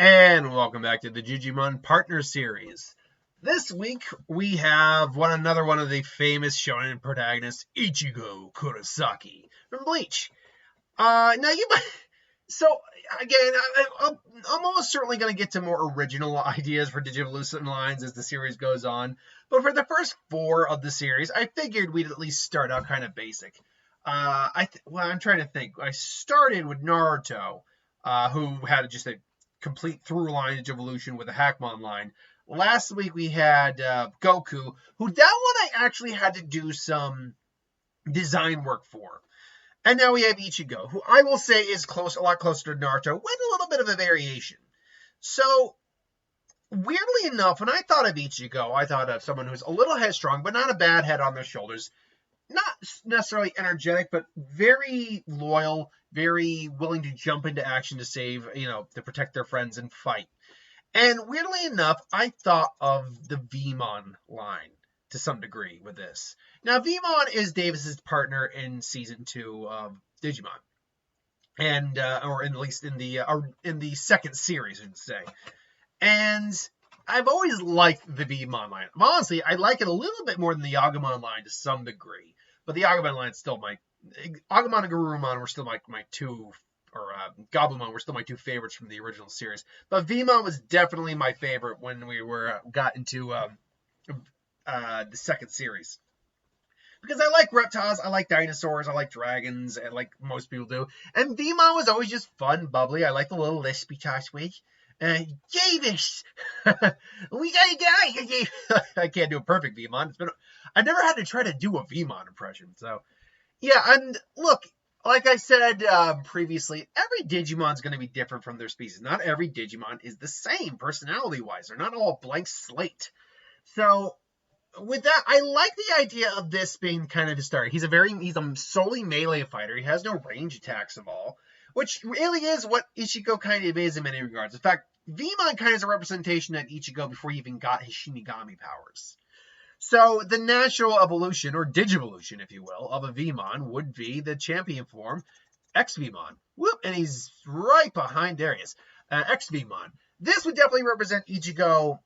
And welcome back to the Digimon Partner Series. This week we have another one of the famous shonen protagonists, Ichigo Kurosaki from Bleach. Now you might. So again, I'm almost certainly going to get to more original ideas for Digivolution lines as the series goes on. But for the first four of the series, I figured we'd at least start out kind of basic. I'm trying to think. I started with Naruto, who had just a complete through lineage evolution with a Hackmon line. Last week we had Goku, who that one I actually had to do some design work for. And now we have Ichigo, who I will say is a lot closer to Naruto, with a little bit of a variation. So, weirdly enough, when I thought of Ichigo, I thought of someone who's a little headstrong, but not a bad head on their shoulders. Not necessarily energetic, but very loyal, very willing to jump into action to save, to protect their friends and fight. And weirdly enough, I thought of the Vmon line to some degree with this. Now, Vmon is Davis's partner in season 2 of Digimon, and or at least in the second series, I should say. And I've always liked the Vmon line. Honestly, I like it a little bit more than the Agumon line to some degree. But the Agumon line is still Agumon and Garurumon were still my two, or Gabumon were still my two favorites from the original series. But Vmon was definitely my favorite when we got into the second series. Because I like reptiles, I like dinosaurs, I like dragons, and like most people do. And Vmon was always just fun, bubbly. I like the little lispy switch. Davis! We gotta die! I can't do a perfect Vmon. I never had to try to do a Vmon impression. So, yeah, and look, like I said previously, every Digimon's going to be different from their species. Not every Digimon is the same personality-wise. They're not all blank slate. So, with that, I like the idea of this being kind of the start. He's a solely melee fighter. He has no range attacks at all, which really is what Ichigo kind of is in many regards. In fact, Vmon kind of is a representation of Ichigo before he even got his Shinigami powers. So the natural evolution, or Digivolution, if you will, of a Vmon would be the champion form, X-Vmon. Whoop, and he's right behind Darius. X-Vmon. This would definitely represent Ichigo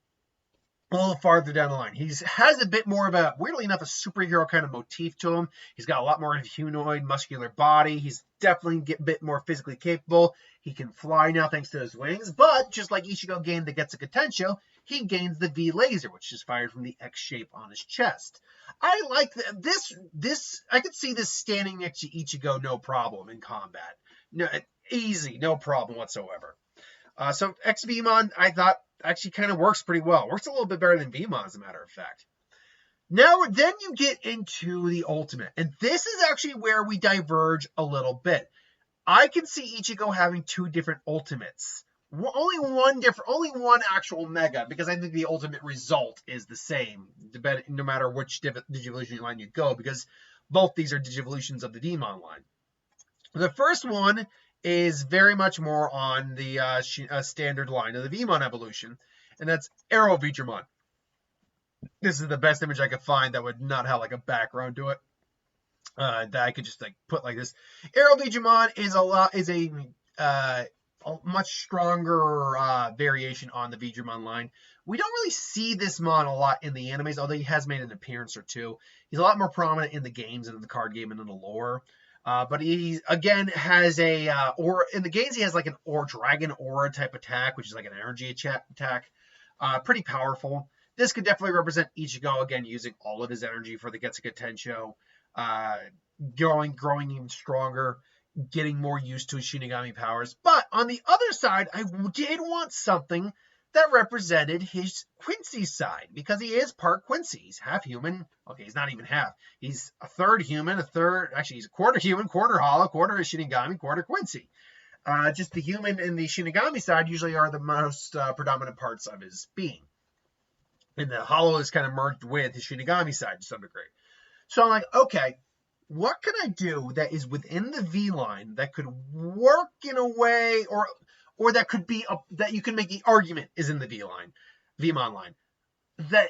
a little farther down the line. He has a bit more of a, weirdly enough, a superhero kind of motif to him. He's got a lot more of a humanoid, muscular body. He's definitely a bit more physically capable. He can fly now thanks to his wings, but just like Ichigo gained the Getsuga Tensho, he gains the V laser, which is fired from the X shape on his chest. I like this. I could see this standing next to Ichigo, no problem in combat. No, easy, no problem whatsoever. So X-Vmon, I thought, actually kind of works pretty well. Works a little bit better than Vmon, as a matter of fact. Now, then you get into the ultimate. And this is actually where we diverge a little bit. I can see Ichigo having two different ultimates. Only one actual mega, because I think the ultimate result is the same, no matter which Digivolution line you go, because both these are Digivolutions of the Demon line. The first one is very much more on the standard line of the Vmon evolution, and that's Arrow Vigramon. This is the best image I could find that would not have like a background to it, that I could just like put like this. Arrow Vigramon is a much stronger variation on the Vigramon line. We don't really see this mon a lot in the animes, although he has made an appearance or two. He's a lot more prominent in the games and in the card game and in the lore. But he, again, has aura. In the games, he has like an dragon aura type attack, which is like an energy attack. Pretty powerful. This could definitely represent Ichigo, again, using all of his energy for the Getsuga Tensho. Growing even stronger, getting more used to his Shinigami powers. But on the other side, I did want something that represented his Quincy side, because he is part Quincy. He's half human. Okay, he's not even half. He's a third human, he's a quarter human, quarter hollow, quarter Shinigami, quarter Quincy. Just the human and the Shinigami side usually are the most predominant parts of his being. And the hollow is kind of merged with his Shinigami side to some degree. So I'm like, okay, what can I do that is within the V line that could work in a way, or that could be that you can make the argument is in the Vmon line, that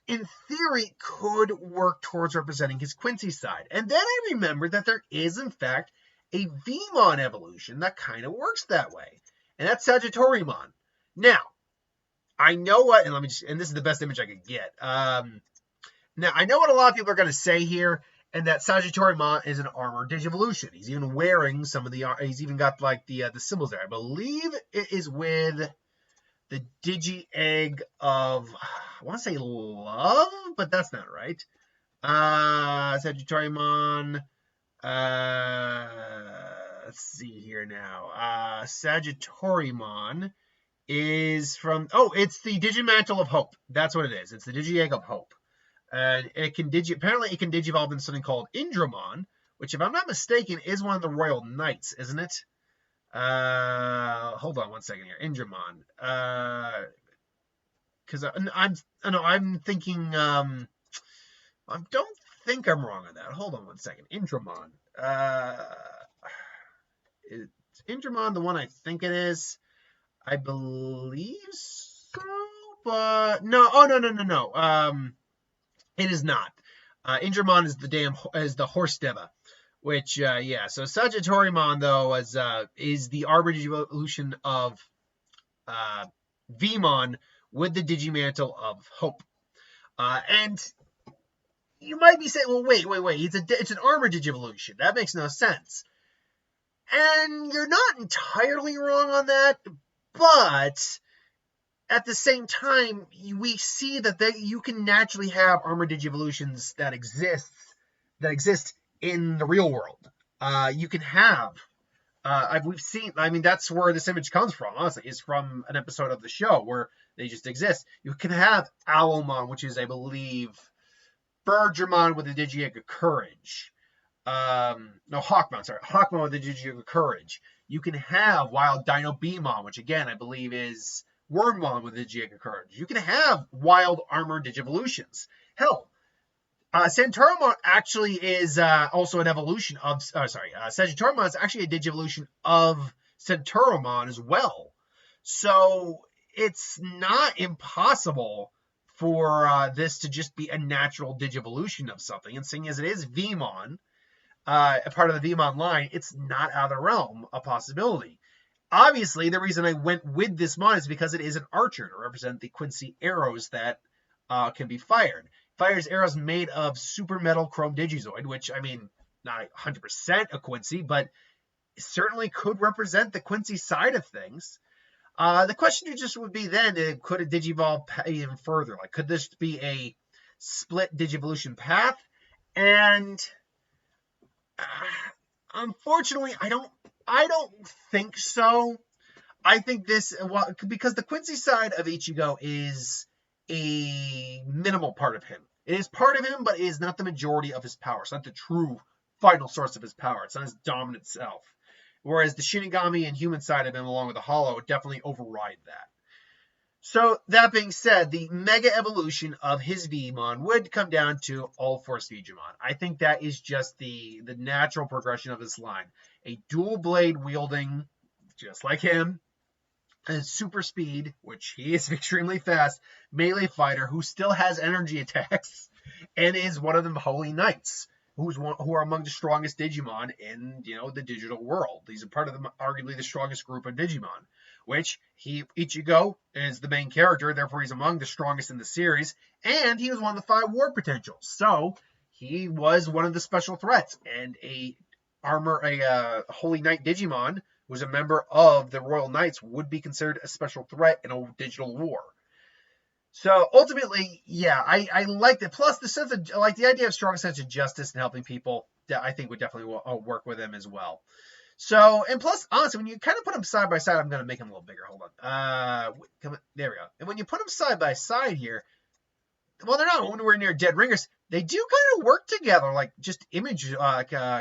in theory could work towards representing his Quincy side. And then I remembered that there is in fact a Vmon evolution that kind of works that way, and that's Sagittoriumon. Now, I know what, and this is the best image I could get. Now, I know what a lot of people are going to say here, and that Sagittorimon is an armored Digivolution. He's even wearing some of the, he's even got like the symbols there. I believe it is with the Digi-Egg of, I want to say love, but that's not right. Sagittorimon, let's see here now. Sagittorimon is from, it's the Digimantle of Hope. That's what it is. It's the Digi-Egg of Hope. And it can apparently it can digivolve into something called Indramon, which, if I'm not mistaken, is one of the Royal Knights, isn't it? Hold on one second here. Indramon. Because I'm thinking, I don't think I'm wrong on that. Hold on one second. Indramon. Is Indramon the one I think it is? I believe so, but no. Oh, no. It is not. Indramon is the horse Deva, which yeah. So Sagittorimon though is the Arbor Digivolution of Vmon with the Digimantle of Hope. And you might be saying, well, wait. It's an Armor Digivolution. That makes no sense. And you're not entirely wrong on that, but at the same time, we see that you can naturally have Armor Digivolutions that exist in the real world. You can have, we've seen, I mean, that's where this image comes from, honestly, is from an episode of the show where they just exist. You can have Owlmon, which is, I believe, Birdramon with the Digi-Egg of Courage. Hawkmon with the Digi-Egg of Courage. You can have Wild Dino Beamon, which again, I believe is Wormmon with the Digi-Egg of Courage. You can have wild armor Digivolutions. Hell, Sagittorimon actually is also an evolution of, Sagittorimon is actually a Digivolution of Centuromon as well. So it's not impossible for this to just be a natural Digivolution of something. And seeing as it is Vmon, a part of the Vmon line, it's not out of the realm a possibility. Obviously, the reason I went with this mon is because it is an archer to represent the Quincy arrows that can be fired. Fires arrows made of super metal chrome Digizoid, which, I mean, not 100% a Quincy, but certainly could represent the Quincy side of things. The question just would be then, could a Digivolve even further? Like, could this be a split Digivolution path? And unfortunately, I don't think so. I think this, because the Quincy side of Ichigo is a minimal part of him. It is part of him, but it is not the majority of his power. It's not the true final source of his power. It's not his dominant self. Whereas the Shinigami and human side of him, along with the Hollow, definitely override that. So, that being said, the Mega Evolution of his Vmon would come down to All Force Digimon. I think that is just the natural progression of this line. A dual blade wielding, just like him, a super speed, which he is extremely fast, melee fighter who still has energy attacks, and is one of the Holy Knights, who are among the strongest Digimon in, the digital world. These are part of arguably the strongest group of Digimon, which Ichigo is the main character, therefore he's among the strongest in the series, and he was one of the 5 war potentials. So he was one of the special threats, and a Holy Knight Digimon who was a member of the Royal Knights would be considered a special threat in a digital war. So ultimately, yeah, I liked it. Plus, the sense of the idea of strong sense of justice and helping people, I think would definitely work with him as well. So, and plus, honestly, when you kind of put them side by side, I'm going to make them a little bigger. Hold on. There we go. And when you put them side by side here, well, they're not anywhere near dead ringers. They do kind of work together, like just image,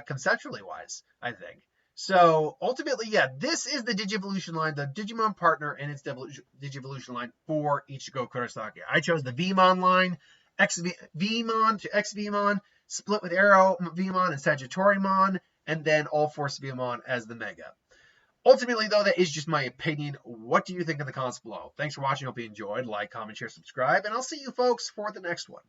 conceptually wise, I think. So ultimately, yeah, this is the Digivolution line, the Digimon partner and its Digivolution line for Ichigo Kurosaki. I chose the Vmon line, Vmon to X-Vmon, split with Arrow Vmon and Sagittorimon, and then All Force Vmon as the Mega. Ultimately, though, that is just my opinion. What do you think in the comments below? Thanks for watching. Hope you enjoyed. Like, comment, share, subscribe, and I'll see you folks for the next one.